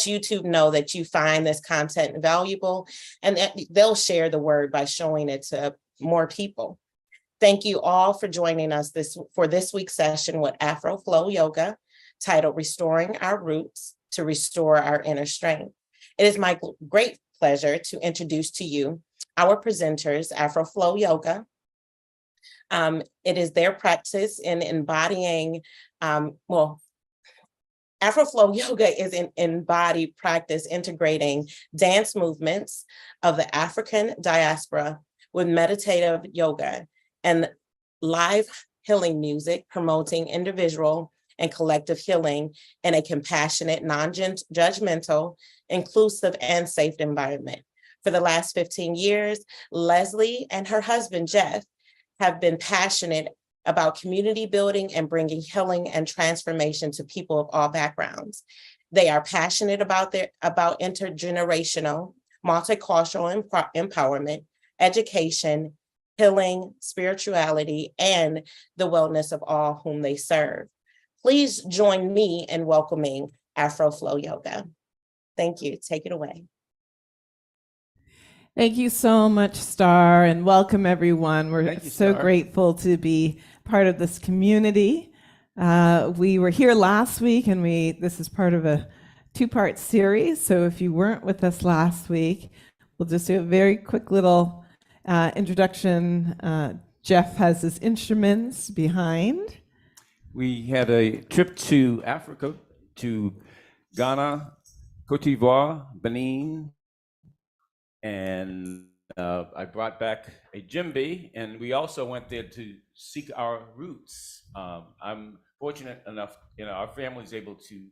YouTube know that you find this content valuable, and that they'll share the word by showing it to more people. Thank you all for joining us for this week's session with Afro Flow Yoga, titled Restoring Our Roots to Restore Our Inner Strength. It is my great pleasure to introduce to you our presenters, Afro Flow Yoga. It is their practice in embodying, Afro Flow Yoga is an embodied practice integrating dance movements of the African diaspora with meditative yoga and live healing music, promoting individual and collective healing in a compassionate, non-judgmental, inclusive, and safe environment. For the last 15 years, Leslie and her husband, Jeff, have been passionate about community building and bringing healing and transformation to people of all backgrounds. They are passionate about intergenerational, multicultural empowerment, education, healing, spirituality, and the wellness of all whom they serve. Please join me in welcoming Afro Flow Yoga. Thank you. Take it away. Thank you so much, Star, and welcome everyone. We're so grateful to be part of this community. We were here last week, and this is part of a two-part series. So if you weren't with us last week, we'll just do a very quick little introduction. Jeff has his instruments behind. We had a trip to Africa, to Ghana, Cote d'Ivoire, Benin, and I brought back a djembe, and we also went there to seek our roots. I'm fortunate enough, our family is able to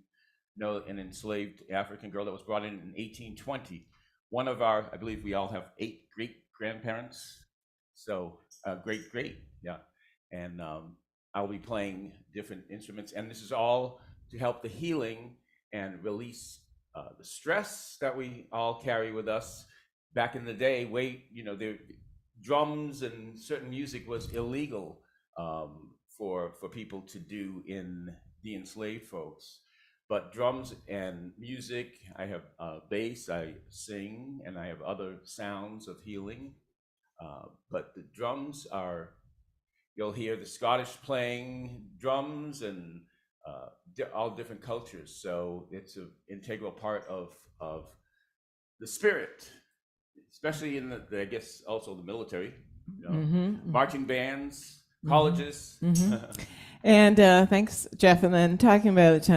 know an enslaved African girl that was brought in 1820. One of our, I believe we all have 8 great-grandparents, so great, yeah. And I'll be playing different instruments, and this is all to help the healing and release the stress that we all carry with us. Back in the day, the drums and certain music was illegal for people to do in the enslaved folks. But drums and music, I have bass, I sing, and I have other sounds of healing. But the drums you'll hear the Scottish playing drums and all different cultures. So it's an integral part of the spirit, especially in I guess also the military, marching bands, colleges. And thanks, Jeff. And then talking about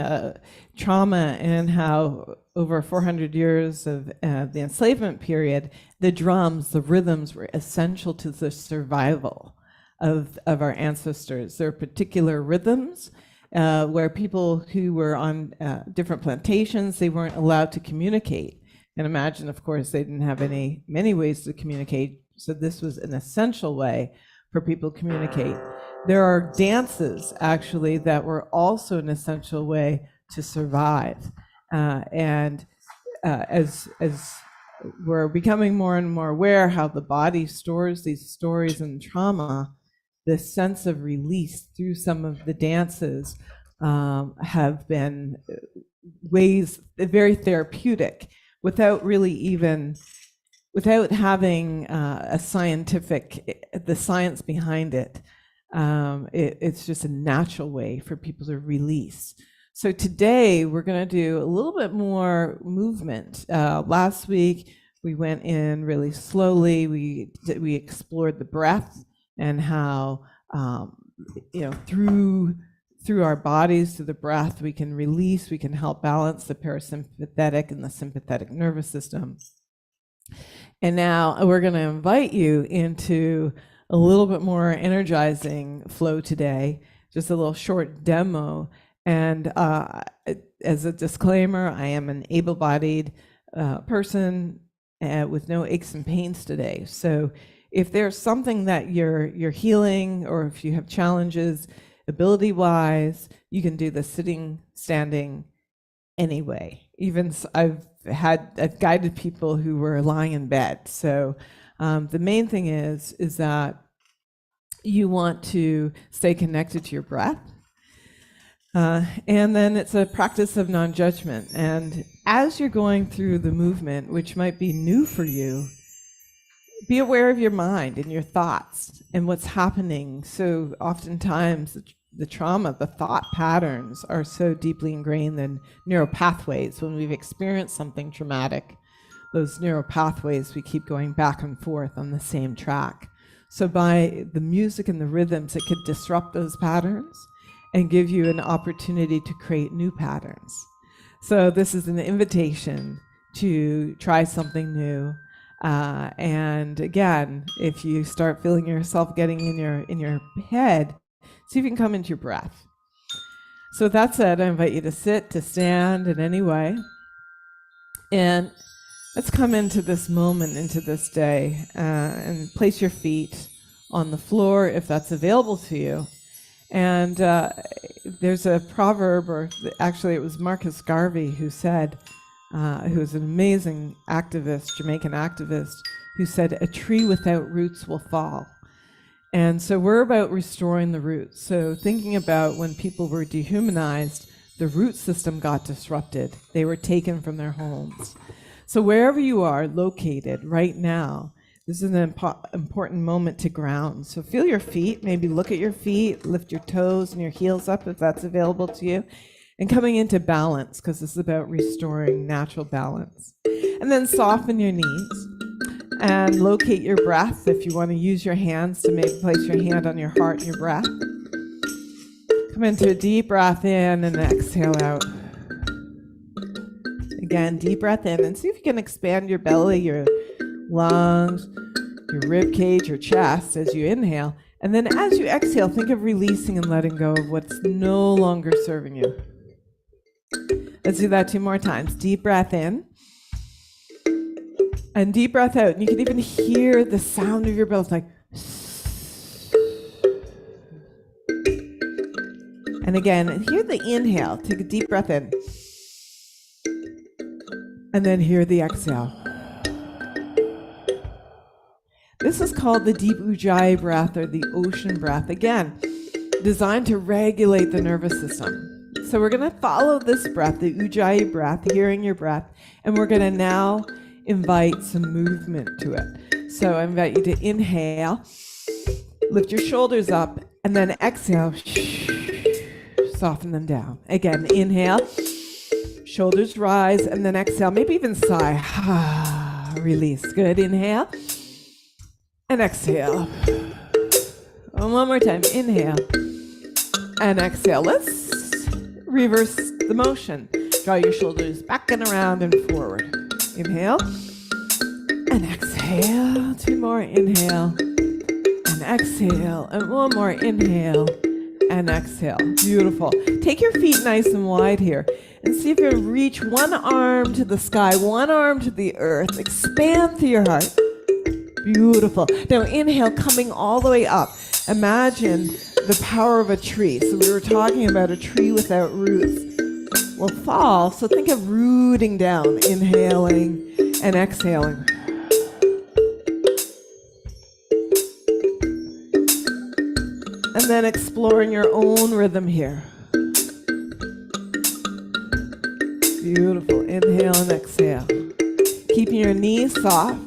trauma and how over 400 years of the enslavement period, the drums, the rhythms were essential to the survival of our ancestors. There are particular rhythms where people who were on different plantations, they weren't allowed to communicate. And imagine, of course, they didn't have many ways to communicate. So this was an essential way for people to communicate. There are dances, actually, that were also an essential way to survive. As we're becoming more and more aware how the body stores these stories and trauma, this sense of release through some of the dances have been ways very therapeutic without having the science behind it. It's just a natural way for people to release. So today we're going to do a little bit more movement. Last week we went in really slowly. We explored the breath and how through our bodies, through the breath, we can release, we can help balance the parasympathetic and the sympathetic nervous system. And now we're going to invite you into a little bit more energizing flow today, just a little short demo. And as a disclaimer, I am an able-bodied person with no aches and pains today. So if there's something that you're healing, or if you have challenges ability-wise, you can do the sitting, standing anyway. Even I've guided people who were lying in bed. So the main thing is that you want to stay connected to your breath. And then it's a practice of non-judgment. And as you're going through the movement, which might be new for you, be aware of your mind and your thoughts and what's happening. So oftentimes the trauma, the thought patterns are so deeply ingrained in neural pathways. When we've experienced something traumatic, those neural pathways, we keep going back and forth on the same track. So by the music and the rhythms, it could disrupt those patterns and give you an opportunity to create new patterns. So this is an invitation to try something new. And again, if you start feeling yourself getting in your head, see if you can come into your breath. So with that said, I invite you to sit, to stand in any way. And let's come into this moment, into this day, and place your feet on the floor if that's available to you. And there's a proverb, or actually it was Marcus Garvey who said, who was an amazing activist, Jamaican activist, who said, "A tree without roots will fall." And so we're about restoring the roots. So thinking about when people were dehumanized, the root system got disrupted. They were taken from their homes. So wherever you are located right now, this is an important moment to ground. So feel your feet, maybe look at your feet, lift your toes and your heels up if that's available to you, and coming into balance, because this is about restoring natural balance. And then soften your knees and locate your breath. If you want to use your hands to maybe place your hand on your heart and your breath. Come into a deep breath in and exhale out. Again, deep breath in, and see if you can expand your belly, your lungs, your rib cage, your chest as you inhale. And then as you exhale, think of releasing and letting go of what's no longer serving you. Let's do that 2 more times. Deep breath in and deep breath out. And you can even hear the sound of your breath, like. And again, hear the inhale. Take a deep breath in. And then hear the exhale. This is called the deep ujjayi breath, or the ocean breath. Again, designed to regulate the nervous system. So we're going to follow this breath, the ujjayi breath, hearing your breath, and we're going to now invite some movement to it. So I invite you to inhale, lift your shoulders up, and then exhale, soften them down. Again, inhale, shoulders rise, and then exhale, maybe even sigh, release. Good, inhale. And exhale. And one more time. Inhale. And exhale. Let's reverse the motion. Draw your shoulders back and around and forward. Inhale. And exhale. 2 more. Inhale. And exhale. And 1 more. Inhale. And exhale. Beautiful. Take your feet nice and wide here. And see if you reach one arm to the sky, one arm to the earth. Expand through your heart. Beautiful. Now inhale, coming all the way up. Imagine the power of a tree. So we were talking about a tree without roots will fall. So think of rooting down, inhaling and exhaling. And then exploring your own rhythm here. Beautiful. Inhale and exhale. Keeping your knees soft.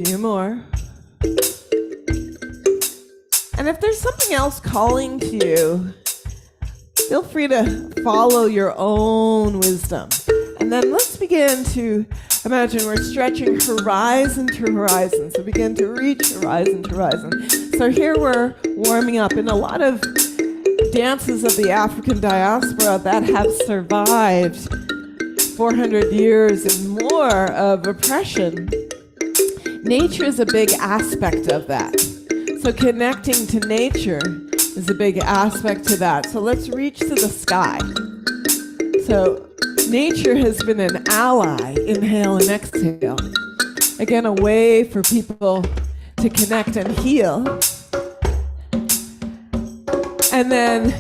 Few more. And if there's something else calling to you, feel free to follow your own wisdom. And then let's begin to imagine we're stretching horizon to horizon. So begin to reach horizon to horizon. So here we're warming up in a lot of dances of the African diaspora that have survived 400 years and more of oppression. Nature is a big aspect of that. So connecting to nature is a big aspect to that. So let's reach to the sky. So nature has been an ally. Inhale and exhale. Again, a way for people to connect and heal. And then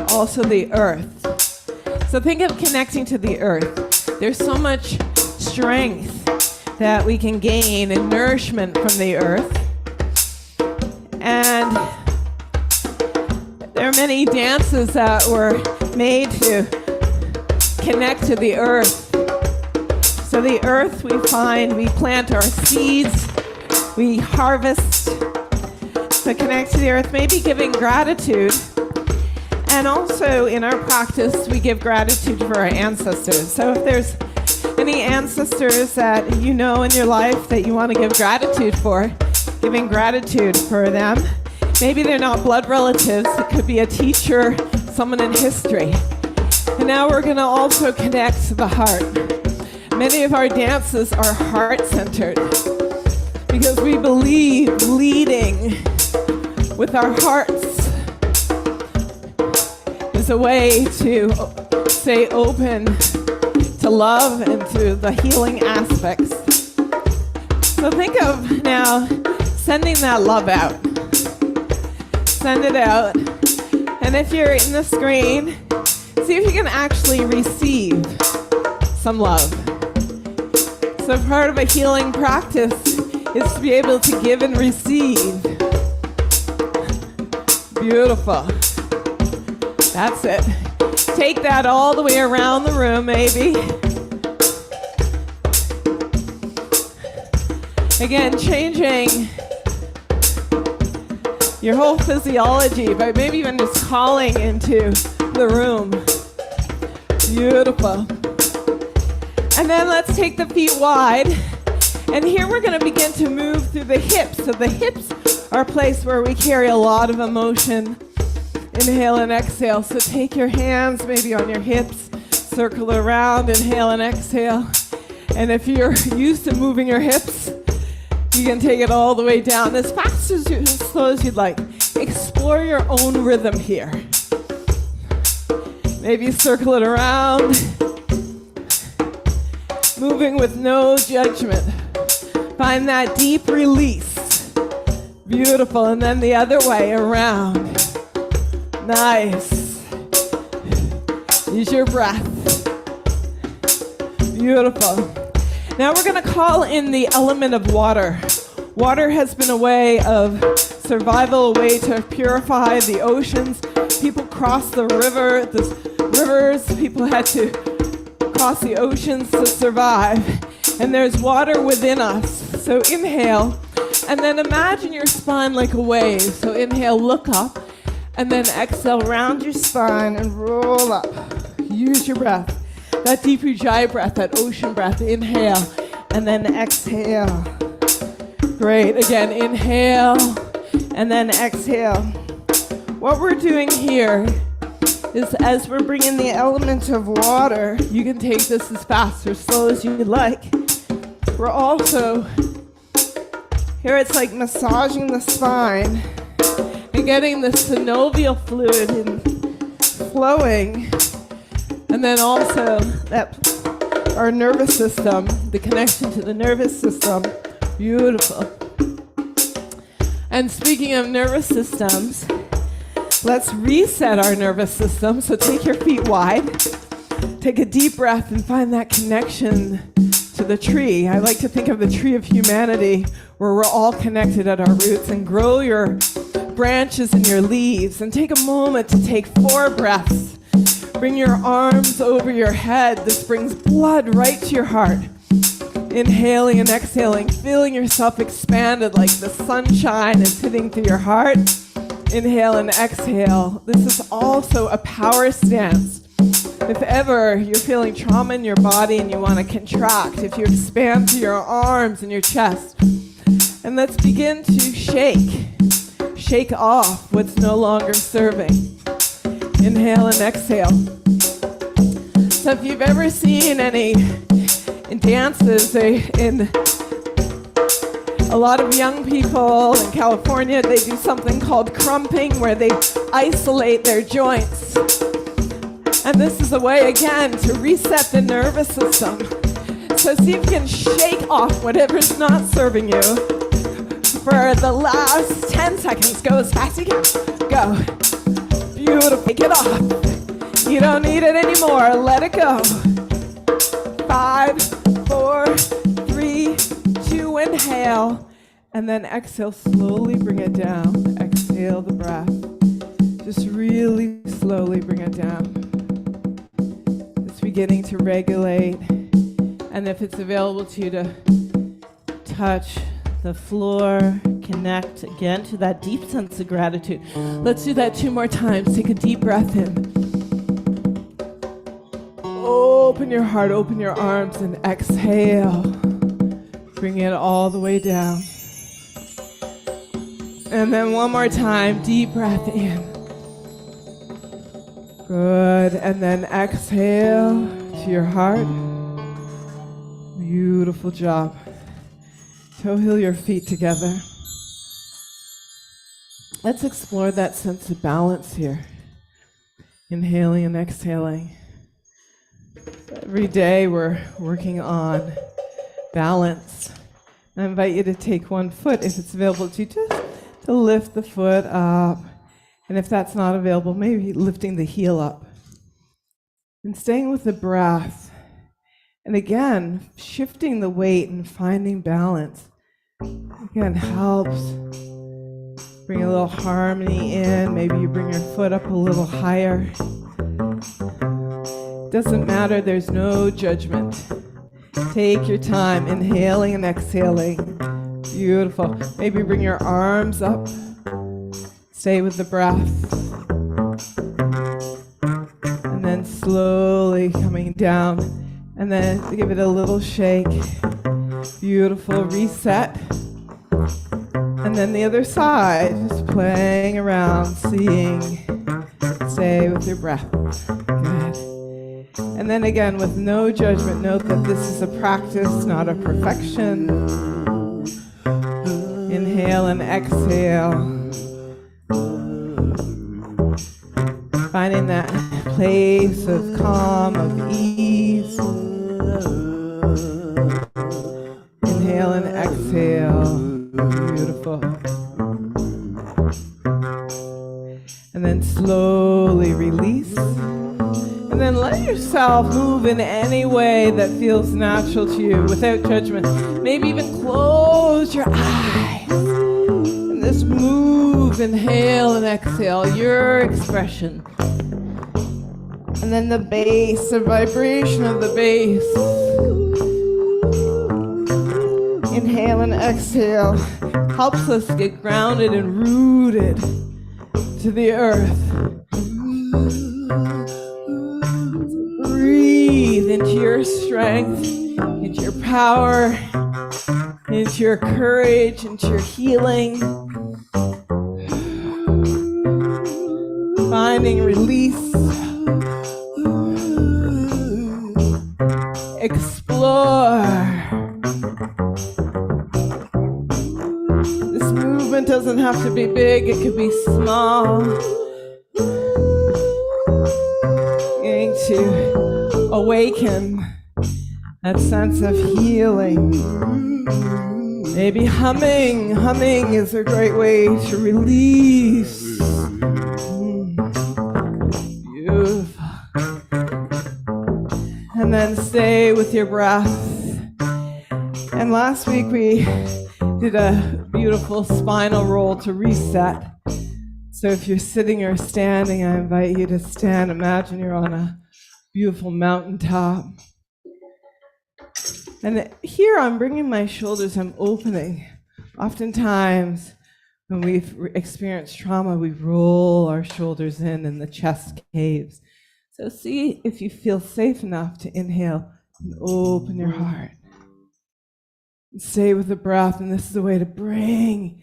also the earth. So think of connecting to the earth. There's so much strength that we can gain and nourishment from the earth. And there are many dances that were made to connect to the earth. So the earth we find, we plant our seeds, we harvest. So connect to the earth, maybe giving gratitude. And also in our practice, we give gratitude for our ancestors. So if there's any ancestors that you know in your life that you want to give gratitude for, giving gratitude for them. Maybe they're not blood relatives. It could be a teacher, someone in history. And now we're going to also connect to the heart. Many of our dances are heart-centered because we believe leading with our hearts is a way to stay open to love and to the healing aspects. So think of now sending that love out. Send it out. And if you're in the screen, see if you can actually receive some love. So part of a healing practice is to be able to give and receive. Beautiful. That's it. Take that all the way around the room, maybe. Again, changing your whole physiology by maybe even just calling into the room. Beautiful. And then let's take the feet wide. And here we're going to begin to move through the hips. So the hips are a place where we carry a lot of emotion. Inhale and exhale. So take your hands maybe on your hips, circle around, inhale and exhale. And if you're used to moving your hips, you can take it all the way down as fast as slow as you'd like. Explore your own rhythm here. Maybe circle it around. Moving with no judgment. Find that deep release. Beautiful. And then the other way around. Nice. Use your breath. Beautiful. Now we're going to call in the element of water. Water has been a way of survival, a way to purify the oceans. People crossed the rivers. People had to cross the oceans to survive. And there's water within us. So inhale, and then imagine your spine like a wave. So inhale, look up. And then exhale, round your spine and roll up. Use your breath. That deep Ujjayi breath, that ocean breath. Inhale, and then exhale. Great. Again, inhale, and then exhale. What we're doing here is as we're bringing the element of water, you can take this as fast or slow as you'd like. We're also, here it's like massaging the spine and getting the synovial fluid flowing, and then also that our nervous system, the connection to the nervous system. Beautiful. And speaking of nervous systems, let's reset our nervous system. So take your feet wide, take a deep breath, and find that connection to the tree. I like to think of the tree of humanity, where we're all connected at our roots, and grow your branches and your leaves, and take a moment to take 4 breaths. Bring your arms over your head. This brings blood right to your heart. Inhaling and exhaling, feeling yourself expanded like the sunshine is hitting through your heart. Inhale and exhale. This is also a power stance. If ever you're feeling trauma in your body and you want to contract, if you expand through your arms and your chest. And let's begin to shake. Shake off what's no longer serving. Inhale and exhale. So if you've ever seen any dances, in a lot of young people in California, they do something called crumping, where they isolate their joints. And this is a way, again, to reset the nervous system. So see if you can shake off whatever's not serving you. For the last 10 seconds, go as fast as you can. Go. Beautiful. Take it off. You don't need it anymore. Let it go. 5, 4, 3, 2, inhale. And then exhale, slowly bring it down. Exhale the breath. Just really slowly bring it down. As we beginning to regulate. And if it's available to you to touch the floor, connect again to that deep sense of gratitude. Let's do that 2 more times. Take a deep breath in. Open your heart, open your arms, and exhale. Bring it all the way down. And then 1 more time, deep breath in. Good, and then exhale to your heart. Beautiful job. Toe heel your feet together. Let's explore that sense of balance here. Inhaling and exhaling. Every day we're working on balance. I invite you to take one foot, if it's available to you, just to lift the foot up. And if that's not available, maybe lifting the heel up. And staying with the breath. And again, shifting the weight and finding balance. Again, helps. Bring a little harmony in. Maybe you bring your foot up a little higher. Doesn't matter, there's no judgment. Take your time, inhaling and exhaling. Beautiful. Maybe bring your arms up. Stay with the breath. And then slowly coming down. And then give it a little shake. Beautiful. Reset. And then the other side, just playing around, seeing. Stay with your breath. Good. And then again, with no judgment, note that this is a practice, not a perfection. Inhale and exhale. Finding that place of calm, of ease. Inhale and exhale. Beautiful. And then slowly release. And then let yourself move in any way that feels natural to you without judgment. Maybe even close your eyes. And just move, inhale and exhale, your expression. And then the bass, the vibration of the bass. Inhale and exhale helps us get grounded and rooted to the earth. Breathe into your strength, into your power, into your courage, into your healing. Finding release. Explore. This movement doesn't have to be big, it could be small. Going to awaken that sense of healing. Maybe humming. Humming is a great way to release. Beautiful. And then stay with your breath. And last week we did a beautiful spinal roll to reset. So if you're sitting or standing, I invite you to stand. Imagine you're on a beautiful mountaintop. And here I'm bringing my shoulders, I'm opening. Oftentimes, when we've experienced trauma, we roll our shoulders in the chest caves. So see if you feel safe enough to inhale and open your heart. And stay with the breath, and this is a way to bring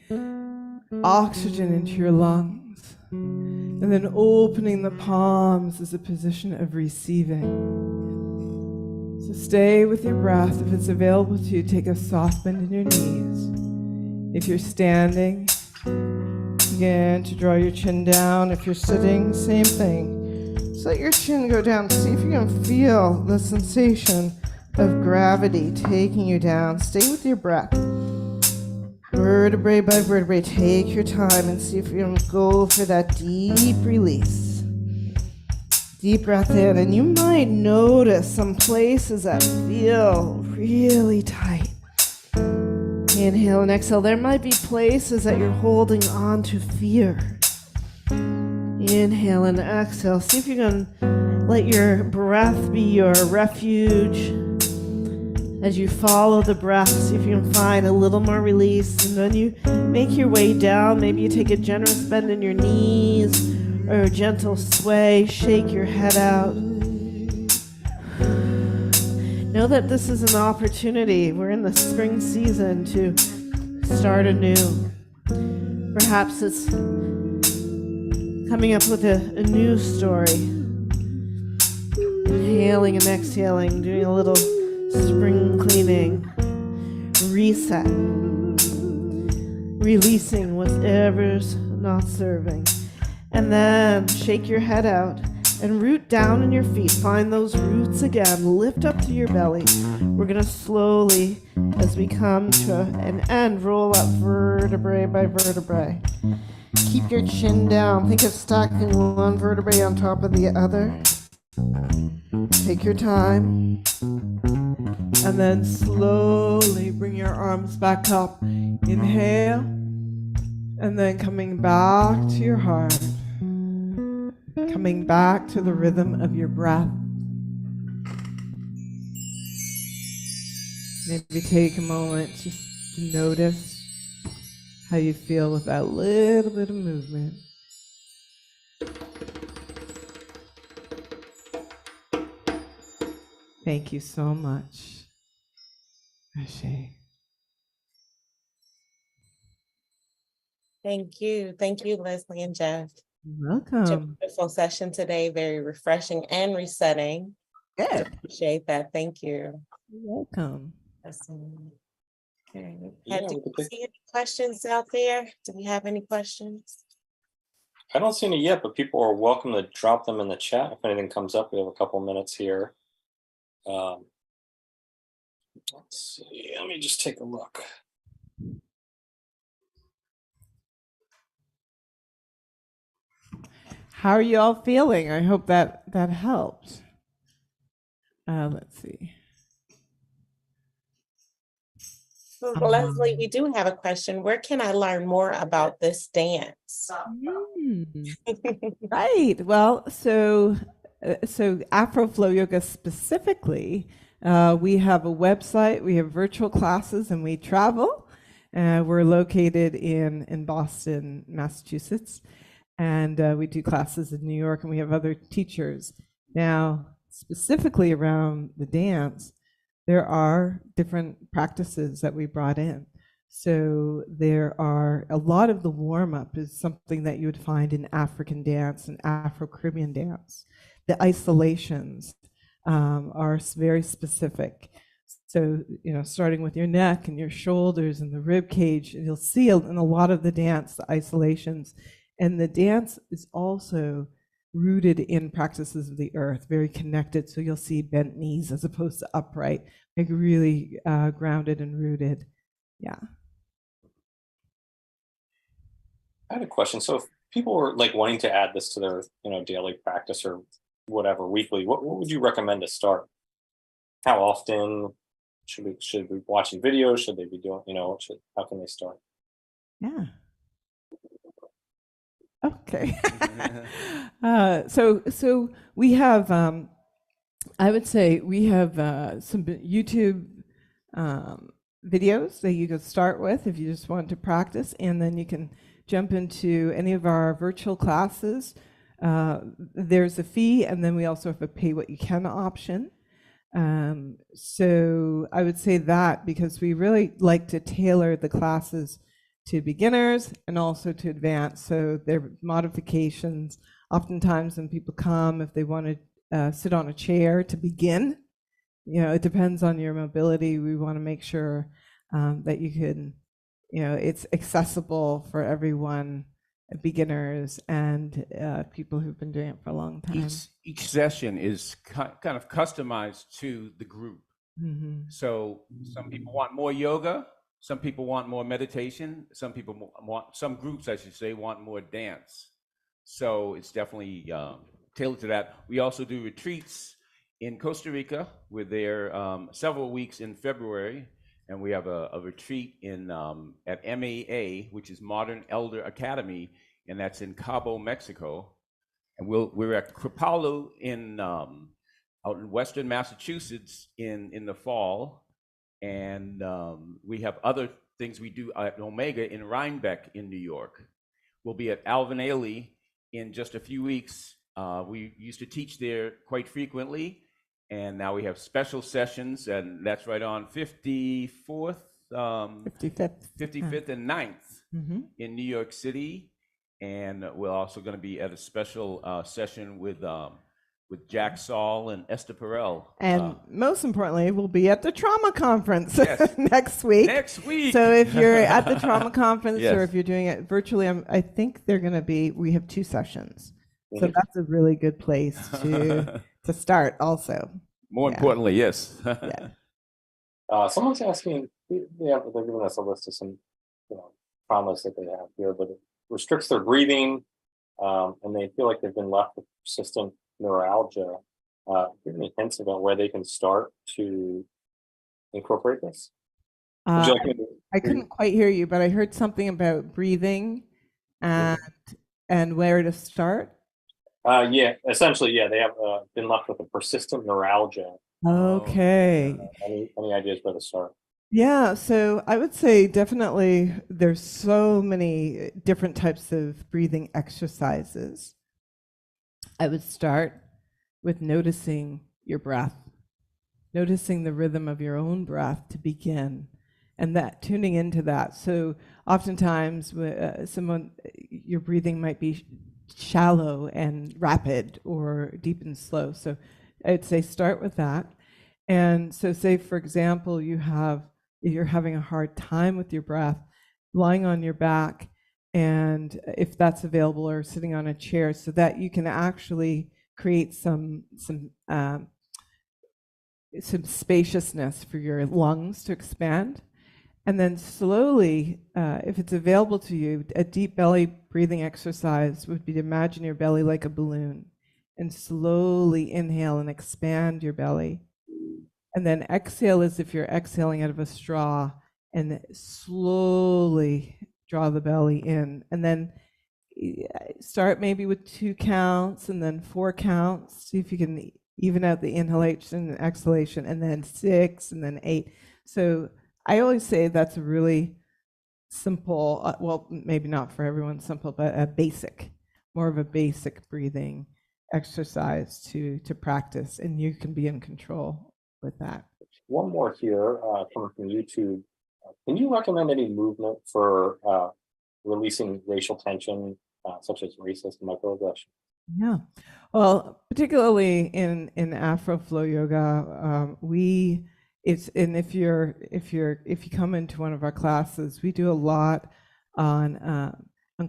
oxygen into your lungs. And then opening the palms is a position of receiving. So stay with your breath. If it's available to you, take a soft bend in your knees. If you're standing, again, to draw your chin down. If you're sitting, same thing. Just let your chin go down. See if you can feel the sensation of gravity taking you down. Stay with your breath. Vertebrae by vertebrae, take your time and see if you can go for that deep release. Deep breath in, and you might notice some places that feel really tight. Inhale and exhale. There might be places that you're holding on to fear. Inhale and exhale. See if you can Let your breath be your refuge. As you follow the breath, see if you can find a little more release. And then you make your way down. Maybe you take a generous bend in your knees or a gentle sway. Shake your head out. Know that this is an opportunity. We're in the spring season to start anew. Perhaps it's coming up with a new story. Inhaling and exhaling, doing a little spring cleaning, reset, releasing whatever's not serving. And then shake your head out and root down in your feet. Find those roots again. Lift up to your belly. We're going to slowly, as we come to an end, roll up vertebrae by vertebrae. Keep your chin down. Think of stacking one vertebrae on top of the other. Take your time. And then slowly bring your arms back up. Inhale. And then coming back to your heart. Coming back to the rhythm of your breath. Maybe take a moment just to notice how you feel with that little bit of movement. Thank you so much. Ashe. Thank you. Thank you, Leslie and Jeff. Welcome. Beautiful session today, very refreshing and resetting. Good. Appreciate that. Thank you. You're welcome. Awesome. Okay. Yeah, Do we could we see any questions out there? Do we have any questions? I don't see any yet, but people are welcome to drop them in the chat if anything comes up. We have a couple minutes here. Let's see. Let me just take a look. How are you all feeling? I hope that helped. Let's see. So, Leslie, we do have a question. Where can I learn more about this dance? Right. Well, so Afro Flow Yoga specifically, we have a website, we have virtual classes, and we travel. We're located in Boston, Massachusetts, and we do classes in New York, and we have other teachers. Now, specifically around the dance, there are different practices that we brought in. So there are a lot of the warm-up is something that you would find in African dance and Afro-Caribbean dance. The isolations are very specific. So, starting with your neck and your shoulders and the rib cage, and you'll see in a lot of the dance, the isolations. And the dance is also rooted in practices of the earth, very connected. So you'll see bent knees as opposed to upright, like really grounded and rooted. Yeah. I had a question. So if people were like wanting to add this to their, daily practice or whatever, weekly, what would you recommend to start? How often should we be watching videos? Should they be doing, how can they start? Yeah. Okay. So we have, I would say we have some YouTube videos that you could start with if you just want to practice, and then you can jump into any of our virtual classes. There's a fee, and then we also have a pay what you can option. So I would say that because we really like to tailor the classes to beginners and also to advanced. So there are modifications. Oftentimes when people come, if they want to sit on a chair to begin, it depends on your mobility. We want to make sure that you can, it's accessible for everyone, beginners and people who've been doing it for a long time. Each session is kind of customized to the group. Mm-hmm. So some people want more yoga. Some people want more meditation. Some groups, I should say, want more dance. So it's definitely tailored to that. We also do retreats in Costa Rica. We're there several weeks in February, and we have a retreat in at MAA, which is Modern Elder Academy, and that's in Cabo, Mexico. And we're at Kripalu in out in Western Massachusetts in the fall, and we have other things we do at Omega in Rhinebeck in New York. We'll be at Alvin Ailey in just a few weeks. We used to teach there quite frequently, and now we have special sessions, and that's right on 54th, 55th and 9th in New York City. And we're also going to be at a special session with Jack Saul and Esther Perel. And most importantly, we'll be at the trauma conference Yes. next week. Next week. So if you're at the trauma conference Yes. or if you're doing it virtually, I think they're going to be, we have 2 sessions. So that's a really good place to start also. More Yeah. importantly, yes. Yeah. Someone's asking, they're giving us a list of some, traumas that they have here, but it restricts their breathing, and they feel like they've been left with persistent neuralgia. Give me hints about where they can start to incorporate this. Would you like me to- I couldn't quite hear you, but I heard something about breathing and where to start. Yeah, essentially, yeah, they have been left with a persistent neuralgia. Okay. Any ideas where to start? Yeah, so I would say definitely there's so many different types of breathing exercises. I would start with noticing your breath, noticing the rhythm of your own breath to begin, and that tuning into that. So oftentimes your breathing might be shallow and rapid or deep and slow. So I'd say start with that. And so say, for example, you're having a hard time with your breath, lying on your back, and if that's available, or sitting on a chair, so that you can actually create some spaciousness for your lungs to expand. And then slowly, if it's available to you, a deep belly breathing exercise would be to imagine your belly like a balloon and slowly inhale and expand your belly. And then exhale as if you're exhaling out of a straw, and slowly draw the belly in. And then start maybe with 2 counts and then 4 counts. See if you can even out the inhalation and exhalation, and then 6 and then 8. So I always say that's a really simple, well, maybe not for everyone simple, but more of a basic breathing exercise to practice, and you can be in control with that. One more here, coming from YouTube. Can you recommend any movement for releasing racial tension, such as racist microaggression? Yeah, well, particularly in Afro Flow Yoga, if you come into one of our classes, we do a lot on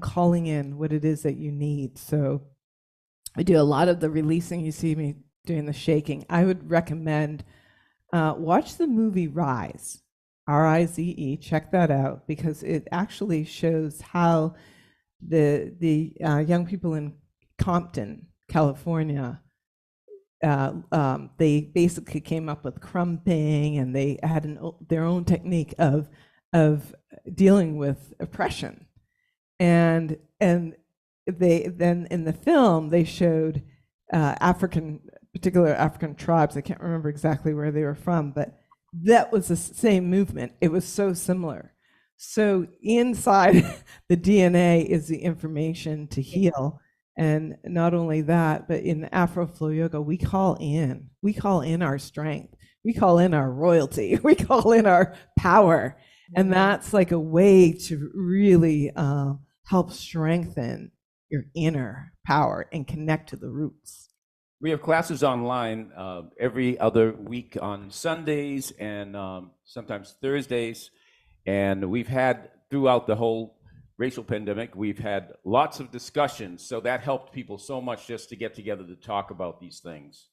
calling in what it is that you need. So we do a lot of the releasing. You see me doing the shaking. I would recommend watch the movie Rise, R-I-Z-E. Check that out, because it actually shows how the young people in Compton, California, they basically came up with crumping, and they had their own technique of dealing with oppression, and they then in the film they showed particular African tribes. I can't remember exactly where they were from, but that was the same movement. It was so similar. So inside the DNA is the information to heal. And not only that, but in Afro Flow Yoga, we call in our strength. We call in our royalty. We call in our power. And that's like a way to really help strengthen your inner power and connect to the roots. We have classes online every other week on Sundays and sometimes Thursdays. And we've had, throughout the whole racial pandemic, we've had lots of discussions. So that helped people so much just to get together to talk about these things.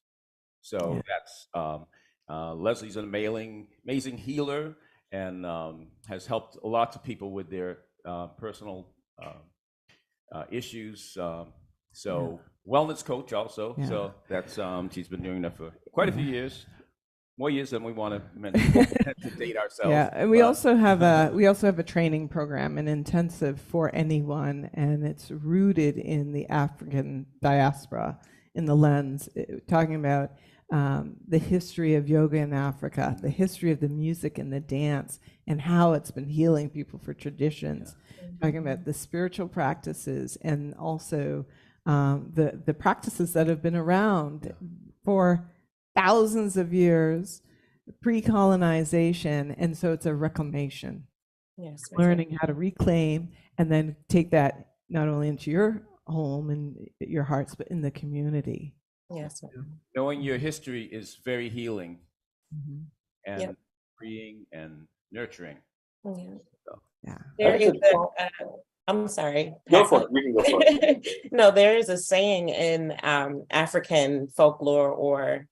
So that's Leslie's an amazing healer, and has helped lots of people with their personal issues. Wellness coach also. Yeah. So that's she's been doing that for quite a few years. more years than we want to mention to date ourselves. Yeah, and we but- also have a training program, an intensive for anyone, and it's rooted in the African diaspora, in the lens, talking about the history of yoga in Africa, the history of the music and the dance, and how it's been healing people for traditions. Talking about the spiritual practices, and also the practices that have been around for thousands of years, pre-colonization, and so it's a reclamation. Yes. Learning how to reclaim and then take that not only into your home and your hearts, but in the community. Yes. Knowing your history is very healing Mm-hmm. and Yep. freeing and nurturing. Yeah. Yeah. There That's is a- I'm sorry. Go Pat. for it. We can go for it. No, there is a saying in African folklore, or,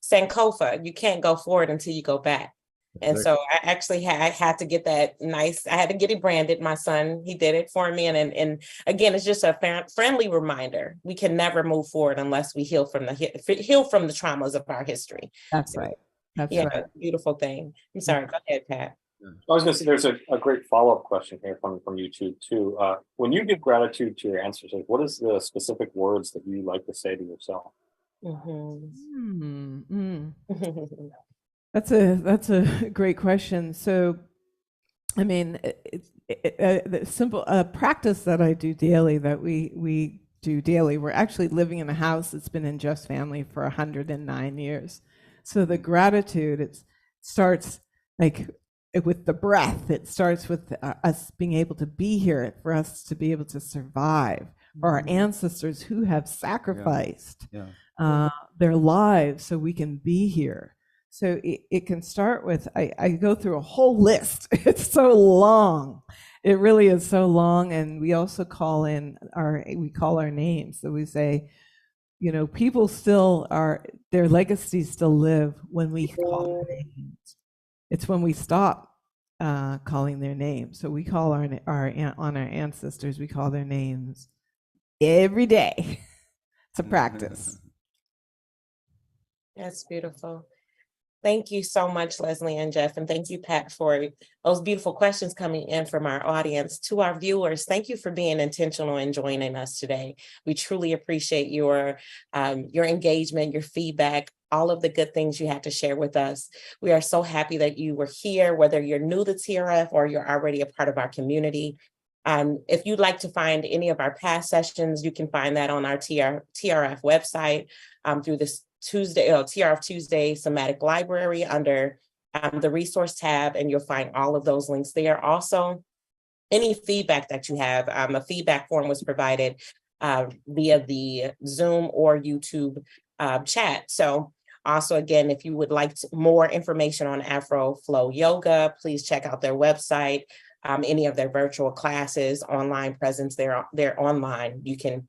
Sankofa, you can't go forward until you go back. And Right. so I actually had to get that I had to get it branded. My son, he did it for me. And again, it's just a friendly reminder. We can never move forward unless we heal from the traumas of our history. That's right. That's Yeah, right. beautiful thing. I'm sorry. Go ahead, Pat. I was going to say there's a great follow-up question here from YouTube too. When you give gratitude to your ancestors, what is the specific words that you like to say to yourself? Mhm. Mm-hmm. That's a great question. So, I mean, the simple practice that I do daily, that we do daily, we're actually living in a house that's been in Just Family for 109 years. So the gratitude, it starts like with the breath. It starts with us being able to be here, for us to be able to survive, for our ancestors who have sacrificed their lives so we can be here. So it can start with, I go through a whole list. It's so long. It really is so long. And we also call our names. So we say, people still their legacies still live when we call their names. It's when we stop calling their names. So we call on our ancestors, we call their names every day. It's a practice. That's beautiful. Thank you so much, Leslie and Jeff, and thank you, Pat, for those beautiful questions coming in from our audience. To our viewers, thank you for being intentional and joining us today. We truly appreciate your engagement, your feedback, all of the good things you had to share with us. We are so happy that you were here, whether you're new to TRF or you're already a part of our community. If you'd like to find any of our past sessions, you can find that on our TRF website through this TRF Tuesday Somatic Library under the resource tab, and you'll find all of those links there. Also, any feedback that you have, a feedback form was provided via the Zoom or YouTube chat. So also, again, if you would like more information on Afro Flow Yoga, please check out their website. Any of their virtual classes, online presence, they're online. You can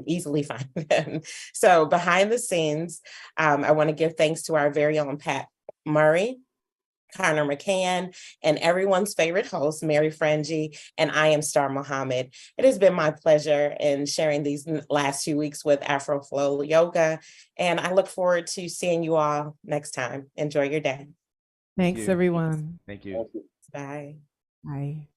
easily find them. So behind the scenes, I want to give thanks to our very own Pat Murray, Connor McCann, and everyone's favorite host, Mary Frangie, and I am Star Muhammad. It has been my pleasure in sharing these last few weeks with Afro Flow Yoga, and I look forward to seeing you all next time. Enjoy your day. Thanks, everyone. Thank you. Bye. Bye.